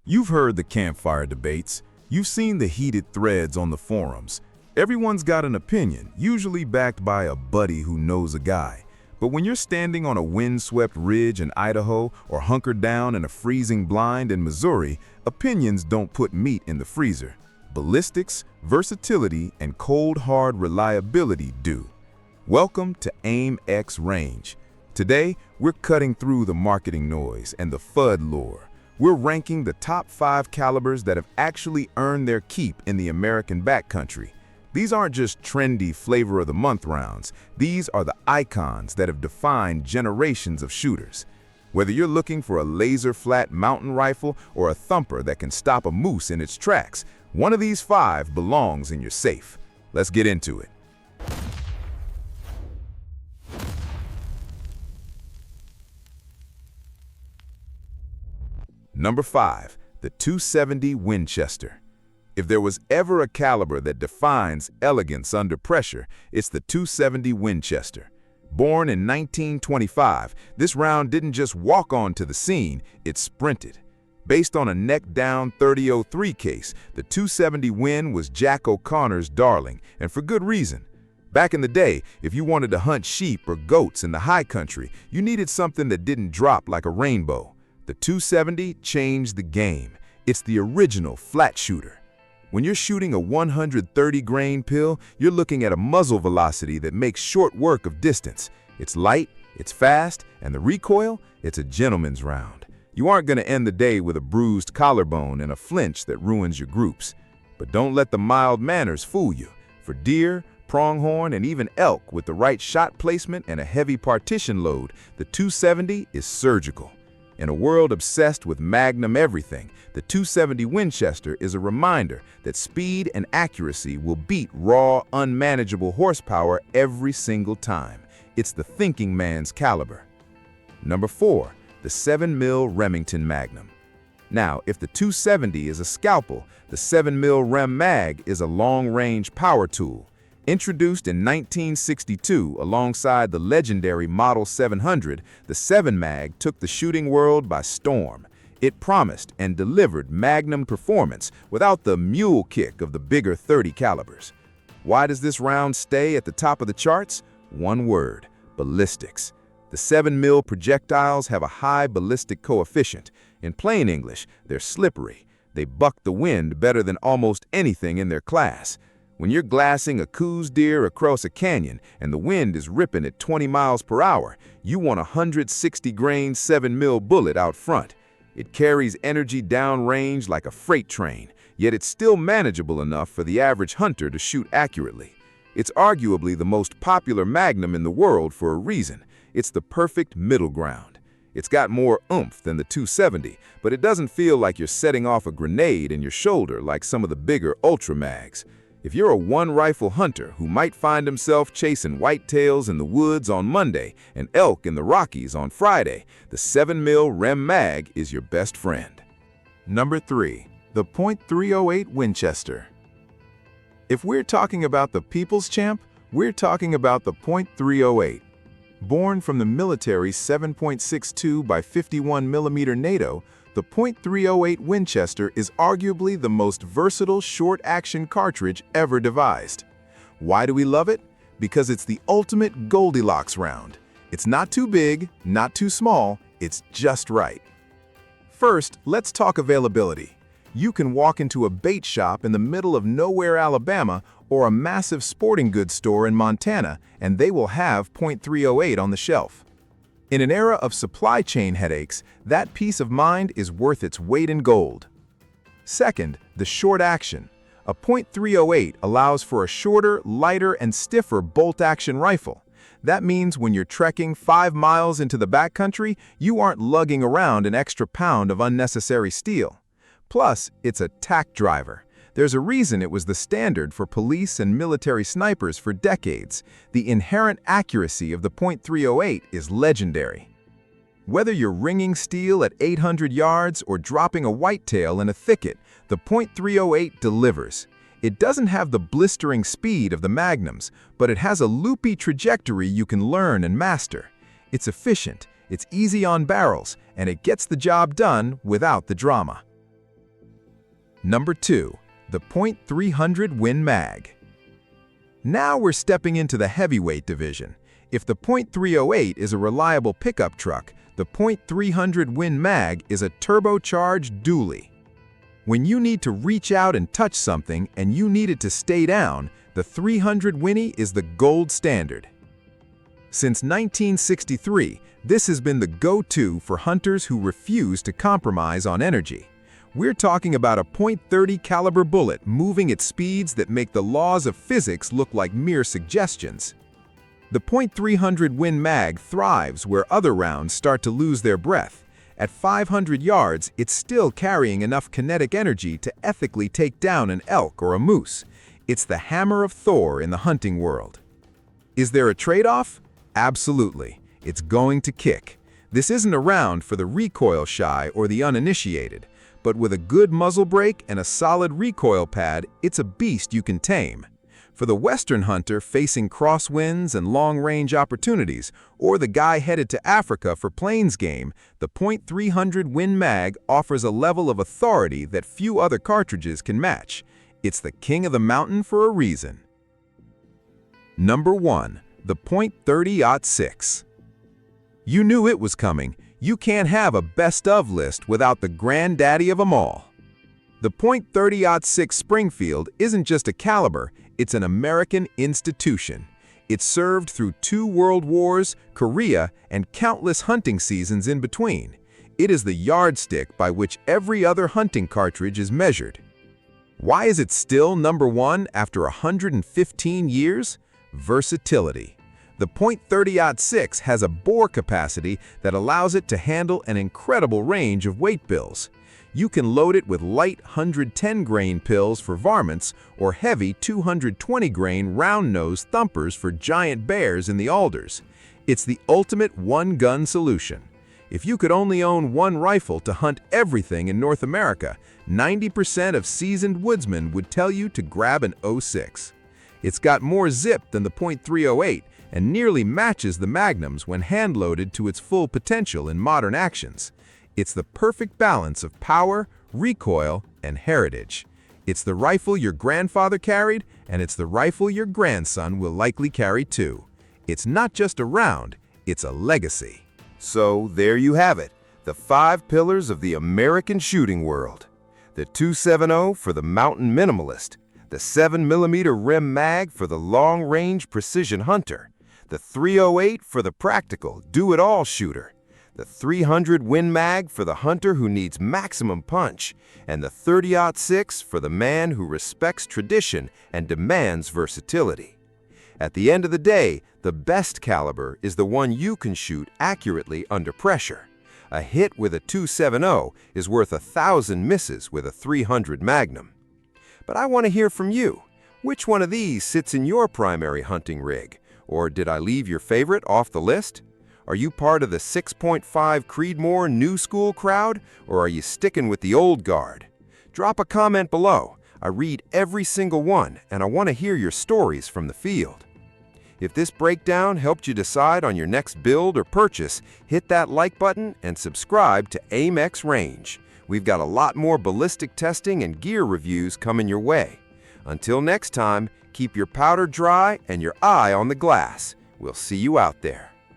You've heard the campfire debates. You've seen the heated threads on the forums. Everyone's got an opinion, usually backed by a buddy who knows a guy. But when you're standing on a windswept ridge in Idaho or hunkered down in a freezing blind in Missouri, opinions don't put meat in the freezer. Ballistics, versatility, and cold hard reliability do. Welcome to AimX Range. Today, we're cutting through the marketing noise and the FUD lore. We're ranking the top 5 calibers that have actually earned their keep in the American backcountry. These aren't just trendy flavor of the month rounds. These are the icons that have defined generations of shooters. Whether you're looking for a laser-flat mountain rifle or a thumper that can stop a moose in its tracks, one of these 5 belongs in your safe. Let's get into it. Number 5, the 270 Winchester. If there was ever a caliber that defines elegance under pressure, it's the 270 Winchester. Born in 1925, this round didn't just walk onto the scene, it sprinted. Based on a neck-down 3003 case, the 270 Win was Jack O'Connor's darling, and for good reason. Back in the day, if you wanted to hunt sheep or goats in the high country, you needed something that didn't drop like a rainbow. The 270 changed the game. It's the original flat shooter. When you're shooting a 130 grain pill, you're looking at a muzzle velocity that makes short work of distance. It's light, it's fast, and the recoil, it's a gentleman's round. You aren't going to end the day with a bruised collarbone and a flinch that ruins your groups. But don't let the mild manners fool you. For deer, pronghorn, and even elk with the right shot placement and a heavy partition load, the 270 is surgical. In a world obsessed with Magnum everything, the 270 Winchester is a reminder that speed and accuracy will beat raw, unmanageable horsepower every single time. It's the thinking man's caliber. Number 4, the 7mm Remington Magnum. Now, if the 270 is a scalpel, the 7mm Rem Mag is a long-range power tool. Introduced in 1962 alongside the legendary Model 700, the 7 Mag took the shooting world by storm. It promised and delivered Magnum performance without the mule kick of the bigger 30 calibers. Why does this round stay at the top of the charts? One word: ballistics. The 7mm projectiles have a high ballistic coefficient. In plain English, they're slippery. They buck the wind better than almost anything in their class. When you're glassing a coos deer across a canyon and the wind is ripping at 20 miles per hour, you want a 160 grain 7mm bullet out front. It carries energy downrange like a freight train, yet it's still manageable enough for the average hunter to shoot accurately. It's arguably the most popular Magnum in the world for a reason. It's the perfect middle ground. It's got more oomph than the 270, but it doesn't feel like you're setting off a grenade in your shoulder like some of the bigger Ultra Mags. If you're a one-rifle hunter who might find himself chasing whitetails in the woods on Monday and elk in the Rockies on Friday, the 7mm Rem Mag is your best friend. Number 3, the .308 Winchester. If we're talking about the people's champ, we're talking about the .308. Born from the military's 7.62 by 51mm NATO, the .308 Winchester is arguably the most versatile short-action cartridge ever devised. Why do we love it? Because it's the ultimate Goldilocks round. It's not too big, not too small, it's just right. First, let's talk availability. You can walk into a bait shop in the middle of nowhere, Alabama, or a massive sporting goods store in Montana, and they will have .308 on the shelf. In an era of supply chain headaches, that peace of mind is worth its weight in gold. Second, the short action. A .308 allows for a shorter, lighter, and stiffer bolt-action rifle. That means when you're trekking 5 miles into the backcountry, you aren't lugging around an extra pound of unnecessary steel. Plus, it's a tack driver. There's a reason it was the standard for police and military snipers for decades. The inherent accuracy of the .308 is legendary. Whether you're ringing steel at 800 yards or dropping a whitetail in a thicket, the .308 delivers. It doesn't have the blistering speed of the Magnums, but it has a loopy trajectory you can learn and master. It's efficient, it's easy on barrels, and it gets the job done without the drama. Number 2. The .300 Win Mag. Now we're stepping into the heavyweight division. If the .308 is a reliable pickup truck, the .300 Win Mag is a turbocharged dually. When you need to reach out and touch something and you need it to stay down, the 300 Winnie is the gold standard. Since 1963, this has been the go-to for hunters who refuse to compromise on energy. We're talking about a .30 caliber bullet moving at speeds that make the laws of physics look like mere suggestions. The .300 Win Mag thrives where other rounds start to lose their breath. At 500 yards, it's still carrying enough kinetic energy to ethically take down an elk or a moose. It's the hammer of Thor in the hunting world. Is there a trade-off? Absolutely. It's going to kick. This isn't a round for the recoil shy or the uninitiated, but with a good muzzle brake and a solid recoil pad, it's a beast you can tame. For the Western hunter facing crosswinds and long-range opportunities, or the guy headed to Africa for plains game, the .300 Win Mag offers a level of authority that few other cartridges can match. It's the king of the mountain for a reason. Number 1. The .30-06. You knew it was coming. You can't have a best-of list without the granddaddy of them all. The .30-06 Springfield isn't just a caliber, it's an American institution. It served through 2 world wars, Korea, and countless hunting seasons in between. It is the yardstick by which every other hunting cartridge is measured. Why is it still number 1 after 115 years? Versatility. The .30-06 has a bore capacity that allows it to handle an incredible range of weight bills. You can load it with light 110-grain pills for varmints or heavy 220-grain round-nosed thumpers for giant bears in the alders. It's the ultimate one-gun solution. If you could only own one rifle to hunt everything in North America, 90% of seasoned woodsmen would tell you to grab an 06. It's got more zip than the .308 and nearly matches the Magnums when hand-loaded to its full potential in modern actions. It's the perfect balance of power, recoil, and heritage. It's the rifle your grandfather carried, and it's the rifle your grandson will likely carry too. It's not just a round, it's a legacy. So there you have it, the 5 pillars of the American shooting world. The 270 for the mountain minimalist, the 7mm Rem Mag for the long-range precision hunter, the 308 for the practical, do-it-all shooter, the 300 Win Mag for the hunter who needs maximum punch, and the .30-06 for the man who respects tradition and demands versatility. At the end of the day, the best caliber is the one you can shoot accurately under pressure. A hit with a 270 is worth 1,000 misses with a 300 Magnum. But I want to hear from you. Which one of these sits in your primary hunting rig? Or did I leave your favorite off the list? Are you part of the 6.5 Creedmoor new school crowd, or are you sticking with the old guard? Drop a comment below. I read every single one, and I want to hear your stories from the field. If this breakdown helped you decide on your next build or purchase, hit that like button and subscribe to AimX Range. We've got a lot more ballistic testing and gear reviews coming your way. Until next time, keep your powder dry and your eye on the glass. We'll see you out there.